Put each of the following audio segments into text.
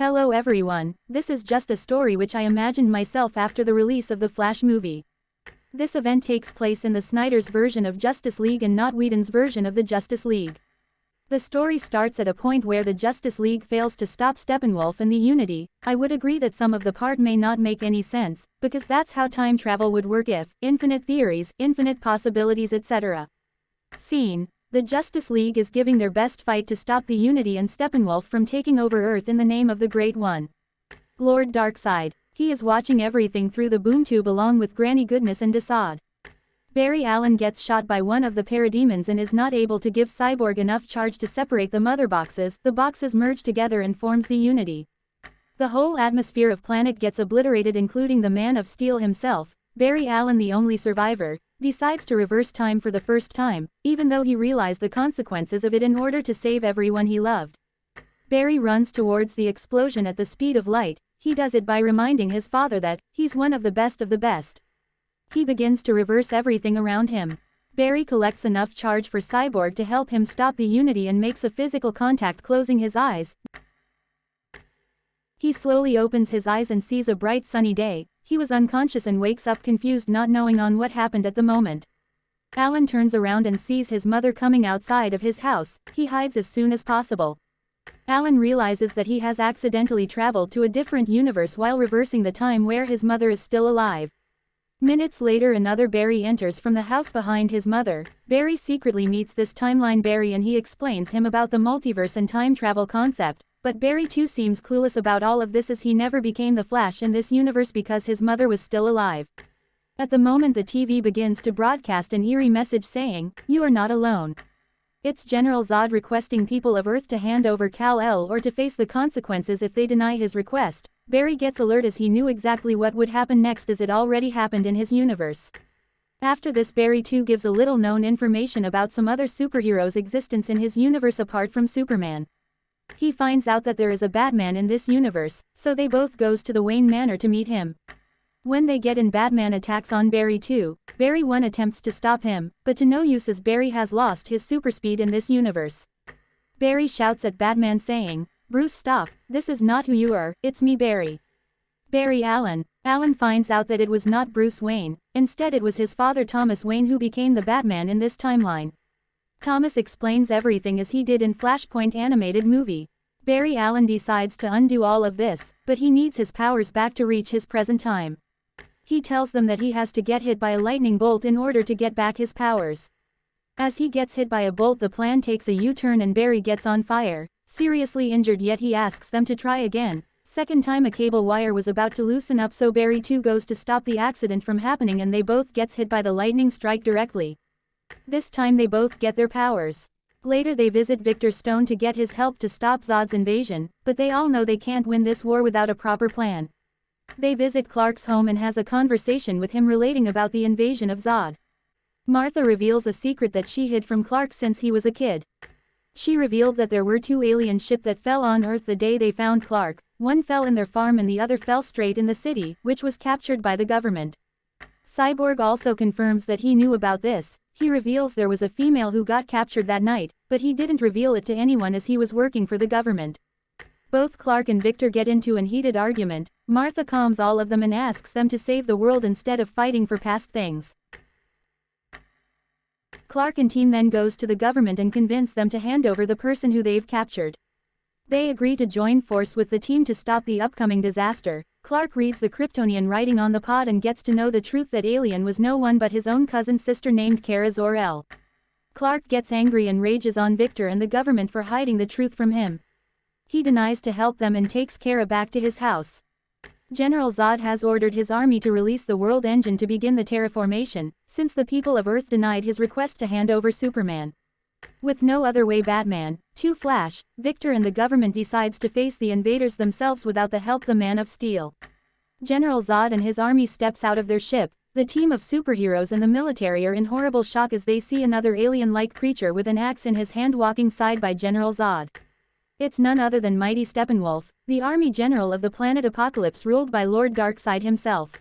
Hello everyone, this is just a story which I imagined myself after the release of the Flash movie. This event takes place in the Snyder's version of Justice League and not Whedon's version of the Justice League. The story starts at a point where the Justice League fails to stop Steppenwolf and the Unity. I would agree that some of the part may not make any sense, because that's how time travel would work if, infinite theories, infinite possibilities etc. Scene. The Justice League is giving their best fight to stop the Unity and Steppenwolf from taking over Earth in the name of the Great One. Lord Darkseid. He is watching everything through the boom tube along with Granny Goodness and Desaad. Barry Allen gets shot by one of the parademons and is not able to give Cyborg enough charge to separate the mother boxes. The boxes merge together and forms the Unity. The whole atmosphere of planet gets obliterated, including the Man of Steel himself. Barry Allen, the only survivor, decides to reverse time for the first time, even though he realized the consequences of it in order to save everyone he loved. Barry runs towards the explosion at the speed of light. He does it by reminding his father that he's one of the best of the best. He begins to reverse everything around him. Barry collects enough charge for Cyborg to help him stop the Unity and makes a physical contact, closing his eyes. He slowly opens his eyes and sees a bright sunny day. He was unconscious and wakes up confused, not knowing on what happened at the moment. Alan turns around and sees his mother coming outside of his house. He hides as soon as possible. Alan realizes that he has accidentally traveled to a different universe while reversing the time where his mother is still alive. Minutes later, another Barry enters from the house behind his mother. Barry secretly meets this timeline Barry and he explains him about the multiverse and time travel concept. But Barry too seems clueless about all of this, as he never became the Flash in this universe because his mother was still alive. At the moment, the TV begins to broadcast an eerie message saying, "You are not alone." It's General Zod requesting people of Earth to hand over Kal-El or to face the consequences if they deny his request. Barry gets alert as he knew exactly what would happen next, as it already happened in his universe. After this, Barry too gives a little known information about some other superheroes' existence in his universe apart from Superman. He finds out that there is a Batman in this universe, so they both goes to the Wayne Manor to meet him. When they get in, Batman attacks on Barry too. Barry 1 attempts to stop him, but to no use as Barry has lost his super speed in this universe. Barry shouts at Batman saying, "Bruce, stop, this is not who you are, it's me, Barry." Barry Allen. Alan finds out that it was not Bruce Wayne, instead it was his father Thomas Wayne who became the Batman in this timeline. Thomas explains everything as he did in Flashpoint animated movie. Barry Allen decides to undo all of this, but he needs his powers back to reach his present time. He tells them that he has to get hit by a lightning bolt in order to get back his powers. As he gets hit by a bolt, the plan takes a U-turn and Barry gets on fire, seriously injured, yet he asks them to try again. Second time a cable wire was about to loosen up, so Barry too goes to stop the accident from happening and they both gets hit by the lightning strike directly. This time they both get their powers. Later they visit Victor Stone to get his help to stop Zod's invasion, but they all know they can't win this war without a proper plan. They visit Clark's home and has a conversation with him relating about the invasion of Zod. Martha reveals a secret that she hid from Clark since he was a kid. She revealed that there were 2 alien ships that fell on Earth the day they found Clark. One fell in their farm and the other fell straight in the city, which was captured by the government. Cyborg also confirms that he knew about this. He reveals there was a female who got captured that night, but he didn't reveal it to anyone as he was working for the government. Both Clark and Victor get into an heated argument. Martha calms all of them and asks them to save the world instead of fighting for past things. Clark and team then goes to the government and convince them to hand over the person who they've captured. They agree to join force with the team to stop the upcoming disaster. Clark reads the Kryptonian writing on the pod and gets to know the truth that Alien was no one but his own cousin sister named Kara Zor-El. Clark gets angry and rages on Victor and the government for hiding the truth from him. He denies to help them and takes Kara back to his house. General Zod has ordered his army to release the World Engine to begin the terraformation, since the people of Earth denied his request to hand over Superman. With no other way, Batman, Flash, Victor and the government decides to face the invaders themselves without the help of the Man of Steel. General Zod and his army steps out of their ship. The team of superheroes and the military are in horrible shock as they see another alien-like creature with an axe in his hand walking side by General Zod. It's none other than mighty Steppenwolf, the army general of the planet Apocalypse ruled by Lord Darkseid himself.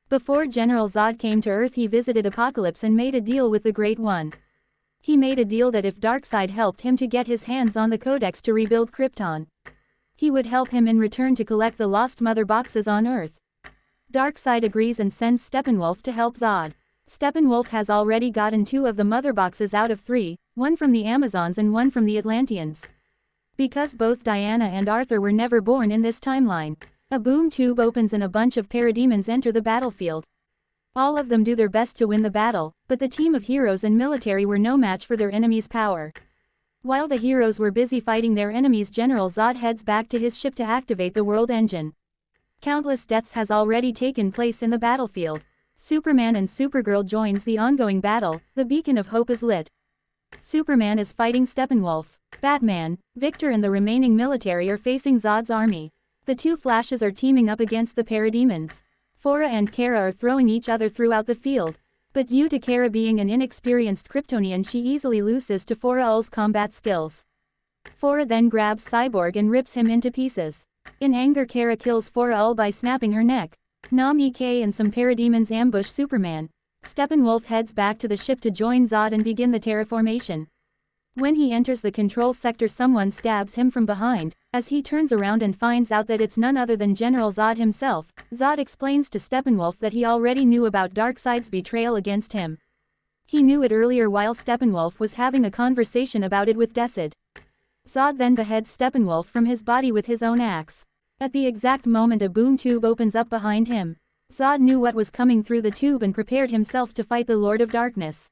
Before General Zod came to Earth, he visited Apocalypse and made a deal with the Great One. He made a deal that if Darkseid helped him to get his hands on the Codex to rebuild Krypton, He would help him in return to collect the lost mother boxes on Earth. Darkseid agrees and sends Steppenwolf to help Zod. Steppenwolf has already gotten 2 of the mother boxes out of 3, one from the Amazons and one from the Atlanteans. Because both Diana and Arthur were never born in this timeline, a boom tube opens and a bunch of parademons enter the battlefield. All of them do their best to win the battle, but the team of heroes and military were no match for their enemy's power. While the heroes were busy fighting their enemies, General Zod heads back to his ship to activate the world engine. Countless deaths has already taken place in the battlefield. Superman and Supergirl joins the ongoing battle. The beacon of hope is lit. Superman is fighting Steppenwolf. Batman, Victor and the remaining military are facing Zod's army. The 2 Flashes are teaming up against the parademons. Fora and Kara are throwing each other throughout the field. But due to Kara being an inexperienced Kryptonian, she easily loses to Fora-Ul's combat skills. Fora then grabs Cyborg and rips him into pieces. In anger, Kara kills Fora-Ul by snapping her neck. Nam-Ek and some parademons ambush Superman. Steppenwolf heads back to the ship to join Zod and begin the terraformation. When he enters the control sector, someone stabs him from behind. As he turns around and finds out that it's none other than General Zod himself, Zod explains to Steppenwolf that he already knew about Darkseid's betrayal against him. He knew it earlier while Steppenwolf was having a conversation about it with Desid. Zod then beheads Steppenwolf from his body with his own axe. At the exact moment a boom tube opens up behind him. Zod knew what was coming through the tube and prepared himself to fight the Lord of Darkness.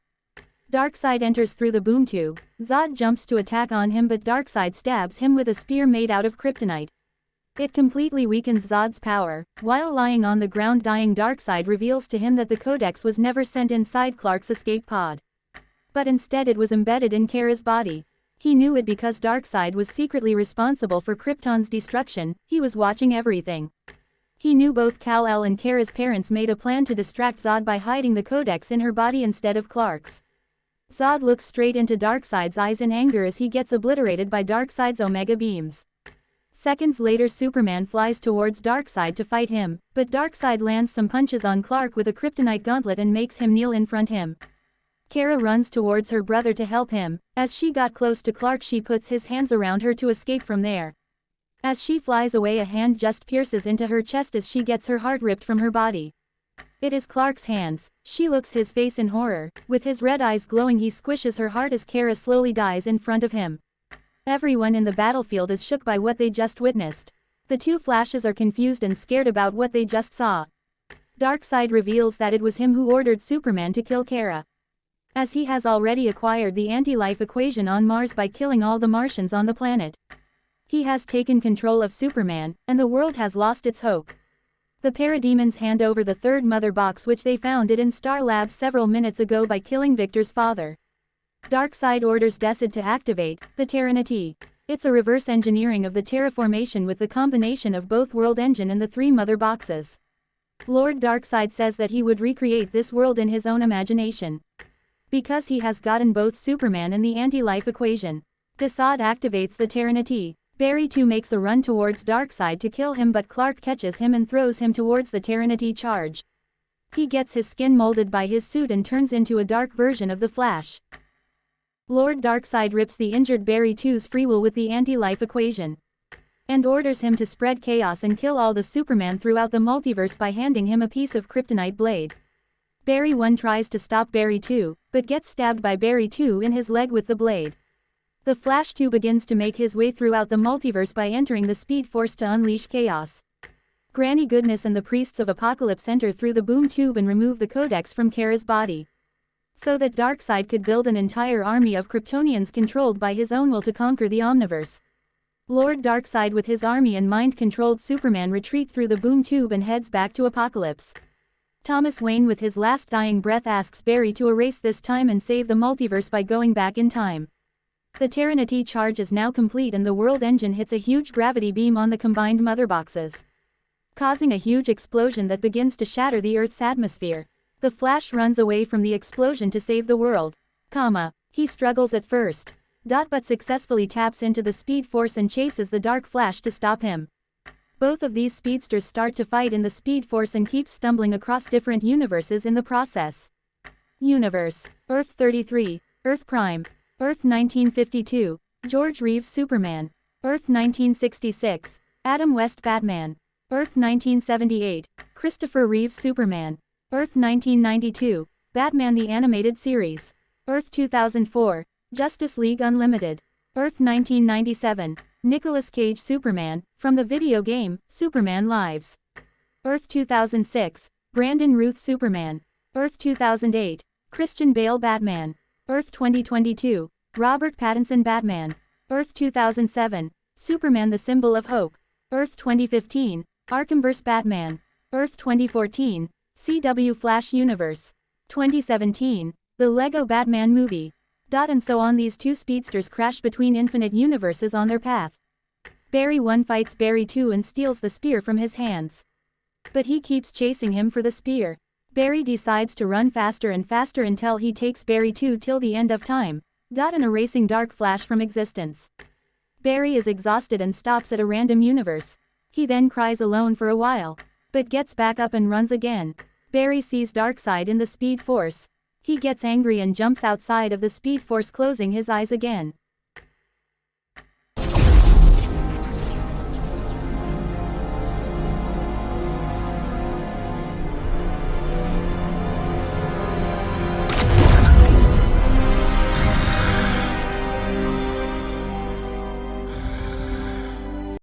Darkseid enters through the boom tube. Zod jumps to attack on him, but Darkseid stabs him with a spear made out of kryptonite. It completely weakens Zod's power. While lying on the ground dying, Darkseid reveals to him that the Codex was never sent inside Clark's escape pod. But instead it was embedded in Kara's body. He knew it because Darkseid was secretly responsible for Krypton's destruction. He was watching everything. He knew both Kal-El and Kara's parents made a plan to distract Zod by hiding the Codex in her body instead of Clark's. Zod looks straight into Darkseid's eyes in anger as he gets obliterated by Darkseid's Omega beams. Seconds later, Superman flies towards Darkseid to fight him, but Darkseid lands some punches on Clark with a kryptonite gauntlet and makes him kneel in front him. Kara runs towards her brother to help him. As she got close to Clark, she puts his hands around her to escape from there. As she flies away, a hand just pierces into her chest as she gets her heart ripped from her body. It is Clark's hands. She looks his face in horror. With his red eyes glowing, he squishes her heart as Kara slowly dies in front of him. Everyone in the battlefield is shook by what they just witnessed. The 2 Flashes are confused and scared about what they just saw. Darkseid reveals that it was him who ordered Superman to kill Kara. As he has already acquired the anti-life equation on Mars by killing all the Martians on the planet. He has taken control of Superman, and the world has lost its hope. The parademons hand over the 3rd mother box, which they found it in Star Labs several minutes ago by killing Victor's father. Darkseid orders Desid to activate the Terranity. It's a reverse engineering of the terraformation with the combination of both world engine and the 3 mother boxes. Lord Darkseid says that he would recreate this world in his own imagination. Because he has gotten both Superman and the anti-life equation. Desid activates the Terranity. Barry too makes a run towards Darkseid to kill him, but Clark catches him and throws him towards the Terranity charge. He gets his skin molded by his suit and turns into a dark version of the Flash. Lord Darkseid rips the injured Barry 2's free will with the anti-life equation. And orders him to spread chaos and kill all the Superman throughout the multiverse by handing him a piece of kryptonite blade. Barry 1 tries to stop Barry 2, but gets stabbed by Barry 2 in his leg with the blade. The Flash 2 begins to make his way throughout the multiverse by entering the Speed Force to unleash chaos. Granny Goodness and the Priests of Apocalypse enter through the boom tube and remove the Codex from Kara's body. So that Darkseid could build an entire army of Kryptonians controlled by his own will to conquer the Omniverse. Lord Darkseid with his army and mind-controlled Superman retreat through the boom tube and heads back to Apokolips. Thomas Wayne with his last dying breath asks Barry to erase this time and save the multiverse by going back in time. The Terranity charge is now complete and the world engine hits a huge gravity beam on the combined mother boxes, causing a huge explosion that begins to shatter the Earth's atmosphere. The Flash runs away from the explosion to save the world. He struggles at first, but successfully taps into the Speed Force and chases the Dark Flash to stop him. Both of these speedsters start to fight in the Speed Force and keep stumbling across different universes in the process. Universe: Earth 33, Earth Prime. Earth 1952, George Reeves Superman. Earth 1966, Adam West Batman. Earth 1978. Christopher Reeves Superman. Earth 1992. Batman the Animated Series. Earth 2004. Justice League Unlimited. Earth 1997. Nicolas Cage Superman, from the video game, Superman Lives. Earth 2006. Brandon Routh Superman. Earth 2008. Christian Bale Batman. Earth 2022. Robert Pattinson Batman. Earth 2007. Superman the Symbol of Hope. Earth 2015. Arkhamverse Batman. Earth 2014. CW Flash Universe. 2017. The Lego Batman Movie. And so on. These two speedsters crash between infinite universes on their path. Barry 1 fights Barry 2 and steals the spear from his hands. But he keeps chasing him for the spear. Barry decides to run faster and faster until he takes Barry 2 till the end of time. And erasing Dark Flash from existence. Barry is exhausted and stops at a random universe. He then cries alone for a while, but gets back up and runs again. Barry sees Darkseid in the Speed Force. He gets angry and jumps outside of the Speed Force, closing his eyes again.